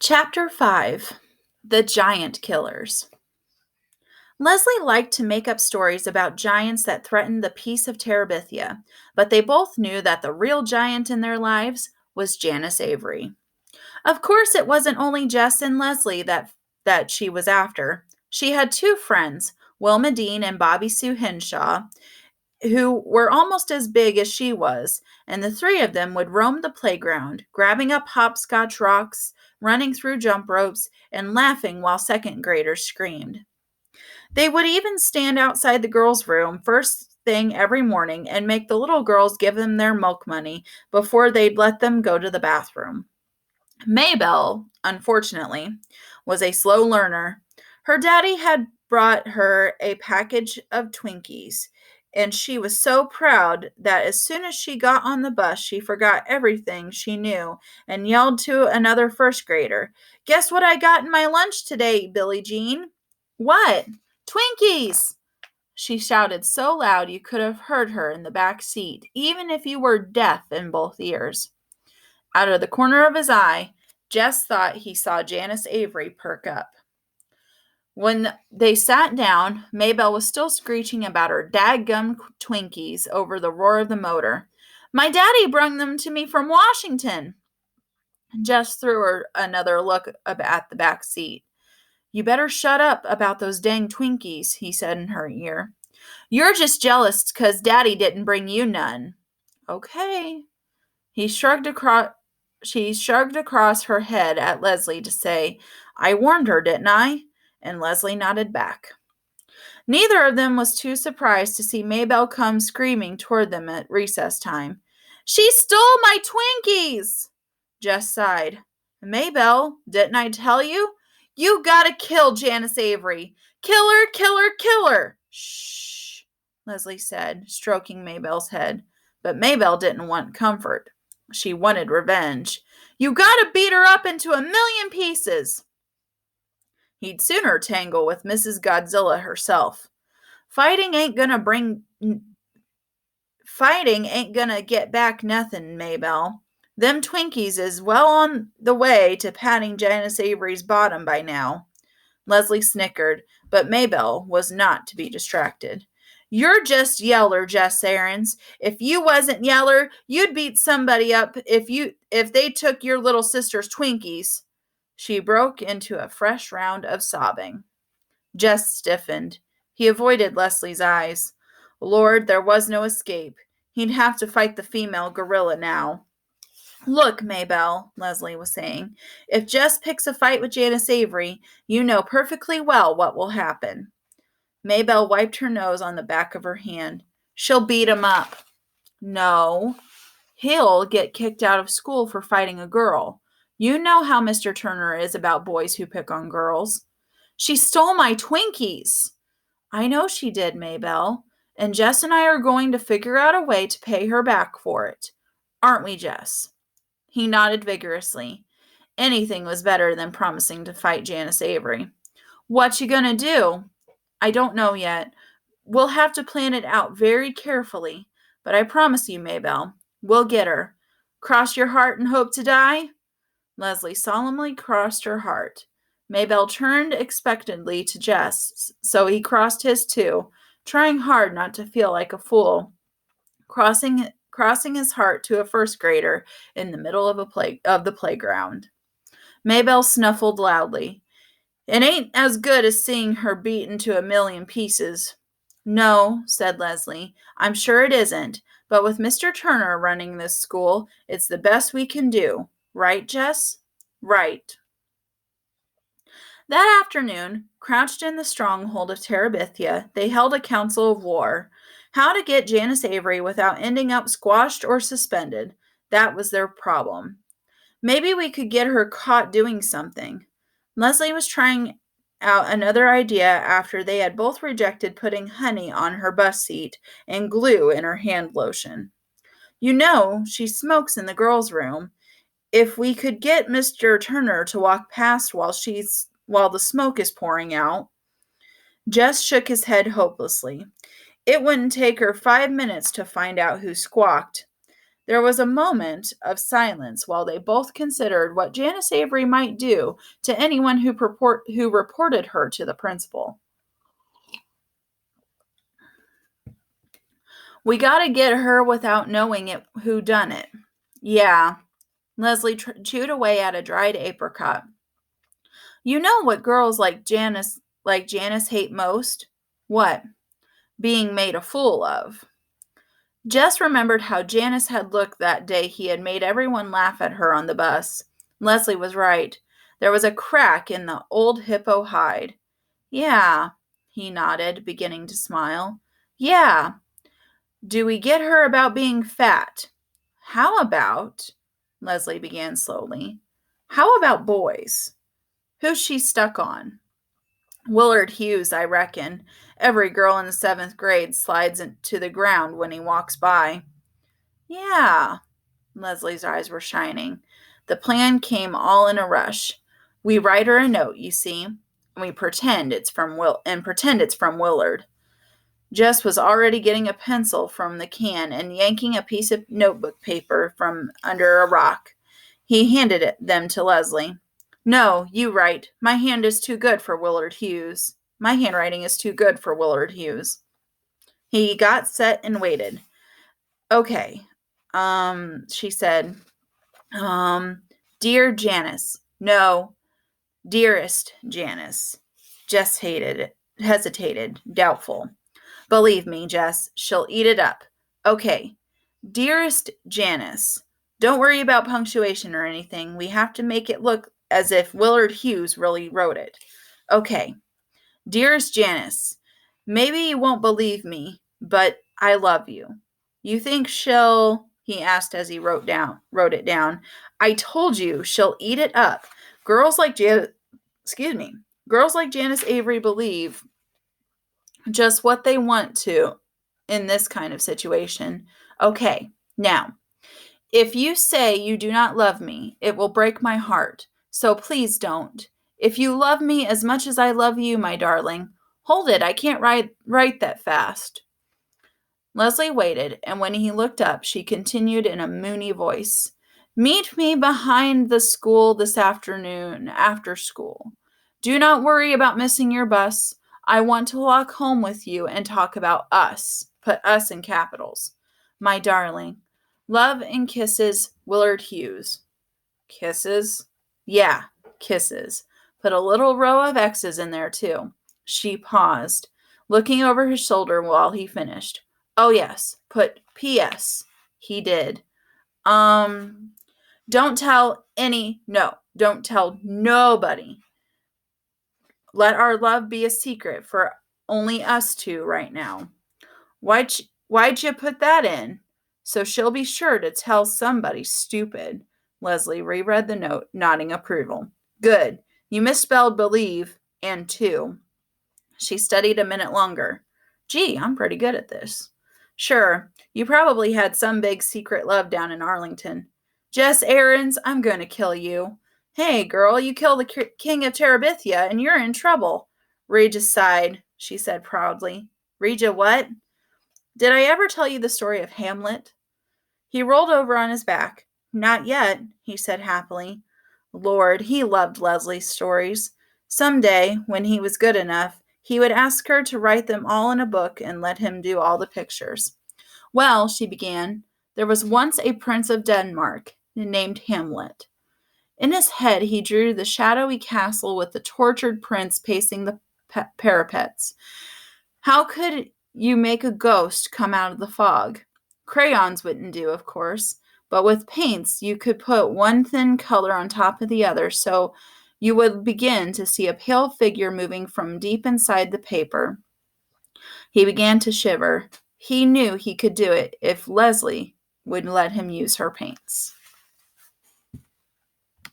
Chapter 5 The Giant Killers. Leslie liked to make up stories about giants that threatened the peace of Terabithia, but they both knew that the real giant in their lives was Janice Avery. Of course, it wasn't only Jess and Leslie that she was after. She had two friends, Wilma Dean and Bobby Sue Henshaw, who were almost as big as she was, and the three of them would roam the playground, grabbing up hopscotch rocks, running through jump ropes, and laughing while second graders screamed. They would even stand outside the girls' room first thing every morning and make the little girls give them their milk money before they'd let them go to the bathroom. Maybelle, unfortunately, was a slow learner. Her daddy had brought her a package of Twinkies, and she was so proud that as soon as she got on the bus, she forgot everything she knew and yelled to another first grader, "Guess what I got in my lunch today, Billie Jean?" "What?" "Twinkies!" She shouted so loud you could have heard her in the back seat, even if you were deaf in both ears. Out of the corner of his eye, Jess thought he saw Janice Avery perk up. When they sat down, Maybelle was still screeching about her dadgum Twinkies over the roar of the motor. "My daddy brung them to me from Washington." Jess threw her another look at the back seat. "You better shut up about those dang Twinkies," he said in her ear. "You're just jealous 'cause Daddy didn't bring you none." "Okay." She shrugged across her head at Leslie to say, "I warned her, didn't I?" And Leslie nodded back. Neither of them was too surprised to see Maybelle come screaming toward them at recess time. "She stole my Twinkies!" Jess sighed. "Maybelle, didn't I tell you? You gotta kill Janice Avery. Kill her, kill her, kill her." "Shh," Leslie said, stroking Maybelle's head. But Maybelle didn't want comfort. She wanted revenge. "You gotta beat her up into a million pieces." He'd sooner tangle with Mrs. Godzilla herself. Fighting ain't gonna get back nothing, Maybelle. Them Twinkies is well on the way to patting Janice Avery's bottom by now. Leslie snickered, but Maybelle was not to be distracted. "You're just yeller, Jess Aarons. If you wasn't yeller, you'd beat somebody up if they took your little sister's Twinkies." She broke into a fresh round of sobbing. Jess stiffened. He avoided Leslie's eyes. Lord, there was no escape. He'd have to fight the female gorilla now. "Look, Maybelle," Leslie was saying, "if Jess picks a fight with Janice Avery, you know perfectly well what will happen." Maybelle wiped her nose on the back of her hand. "She'll beat him up." "No. He'll get kicked out of school for fighting a girl. You know how Mr. Turner is about boys who pick on girls." "She stole my Twinkies." "I know she did, Maybelle. And Jess and I are going to figure out a way to pay her back for it. Aren't we, Jess?" He nodded vigorously. Anything was better than promising to fight Janice Avery. "What you gonna do?" "I don't know yet. We'll have to plan it out very carefully. But I promise you, Maybelle, we'll get her. Cross your heart and hope to die?" Leslie solemnly crossed her heart. Maybelle turned expectantly to Jess, so he crossed his too, trying hard not to feel like a fool, crossing his heart to a first grader in the middle of the playground. Maybelle snuffled loudly. "It ain't as good as seeing her beat into a million pieces." "No," said Leslie, "I'm sure it isn't. But with Mr. Turner running this school, it's the best we can do. Right, Jess?" "Right." That afternoon, crouched in the stronghold of Terabithia, they held a council of war. How to get Janice Avery without ending up squashed or suspended. That was their problem. Maybe we could get her caught doing something. Leslie was trying out another idea after they had both rejected putting honey on her bus seat and glue in her hand lotion. "You know, she smokes in the girls' room. If we could get Mr. Turner to walk past while the smoke is pouring out." Jess shook his head hopelessly. It wouldn't take her 5 minutes to find out who squawked. There was a moment of silence while they both considered what Janice Avery might do to anyone who reported her to the principal. We gotta get her without knowing who done it. Yeah. Leslie chewed away at a dried apricot. You know what girls like Janice hate most? What? Being made a fool of. Jess remembered how Janice had looked that day he had made everyone laugh at her on the bus. Leslie was right. There was a crack in the old hippo hide. Yeah, he nodded, beginning to smile. Yeah. Do we get her about being fat? How about, Leslie began slowly, how about boys? Who's she stuck on? Willard Hughes, I reckon. Every girl in the 7th grade slides to the ground when he walks by. Yeah, Leslie's eyes were shining. The plan came all in a rush. We write her a note, you see, and we pretend it's from Willard. Jess was already getting a pencil from the can and yanking a piece of notebook paper from under a rock. He handed them to Leslie. No, you write. My hand is too good for Willard Hughes. My handwriting is too good for Willard Hughes. He got set and waited. Okay, she said. Dear Janice. No, dearest Janice. Jess hesitated, doubtful. Believe me, Jess, she'll eat it up. Okay. Dearest Janice, don't worry about punctuation or anything. We have to make it look as if Willard Hughes really wrote it. Okay. Dearest Janice, maybe you won't believe me, but I love you. You think she'll, he asked as he wrote it down. I told you she'll eat it up. Girls like Janice Avery believe just what they want to in this kind of situation. Okay, now, if you say you do not love me, it will break my heart. So please don't. If you love me as much as I love you, my darling, hold it, I can't write that fast. Leslie waited, and when he looked up, she continued in a moony voice. Meet me behind the school this afternoon, after school. Do not worry about missing your bus. I want to walk home with you and talk about us. Put us in capitals. My darling. Love and kisses, Willard Hughes. Kisses? Yeah, kisses. Put a little row of X's in there, too. She paused, looking over his shoulder while he finished. Oh, yes, put P.S. He did. Don't tell nobody. Let our love be a secret for only us two right now. Why'd you put that in? So she'll be sure to tell somebody stupid. Leslie reread the note, nodding approval. Good. You misspelled believe and to. She studied a minute longer. Gee, I'm pretty good at this. Sure, you probably had some big secret love down in Arlington. Jess Aarons, I'm going to kill you. Hey, girl, you killed the king of Terabithia, and you're in trouble. Regis sighed, she said proudly. Regia what? Did I ever tell you the story of Hamlet? He rolled over on his back. Not yet, he said happily. Lord, he loved Leslie's stories. Some day, when he was good enough, he would ask her to write them all in a book and let him do all the pictures. Well, she began, there was once a prince of Denmark named Hamlet. In his head, he drew the shadowy castle with the tortured prince pacing the parapets. How could you make a ghost come out of the fog? Crayons wouldn't do, of course, but with paints you could put one thin color on top of the other, so you would begin to see a pale figure moving from deep inside the paper. He began to shiver. He knew he could do it if Leslie would let him use her paints.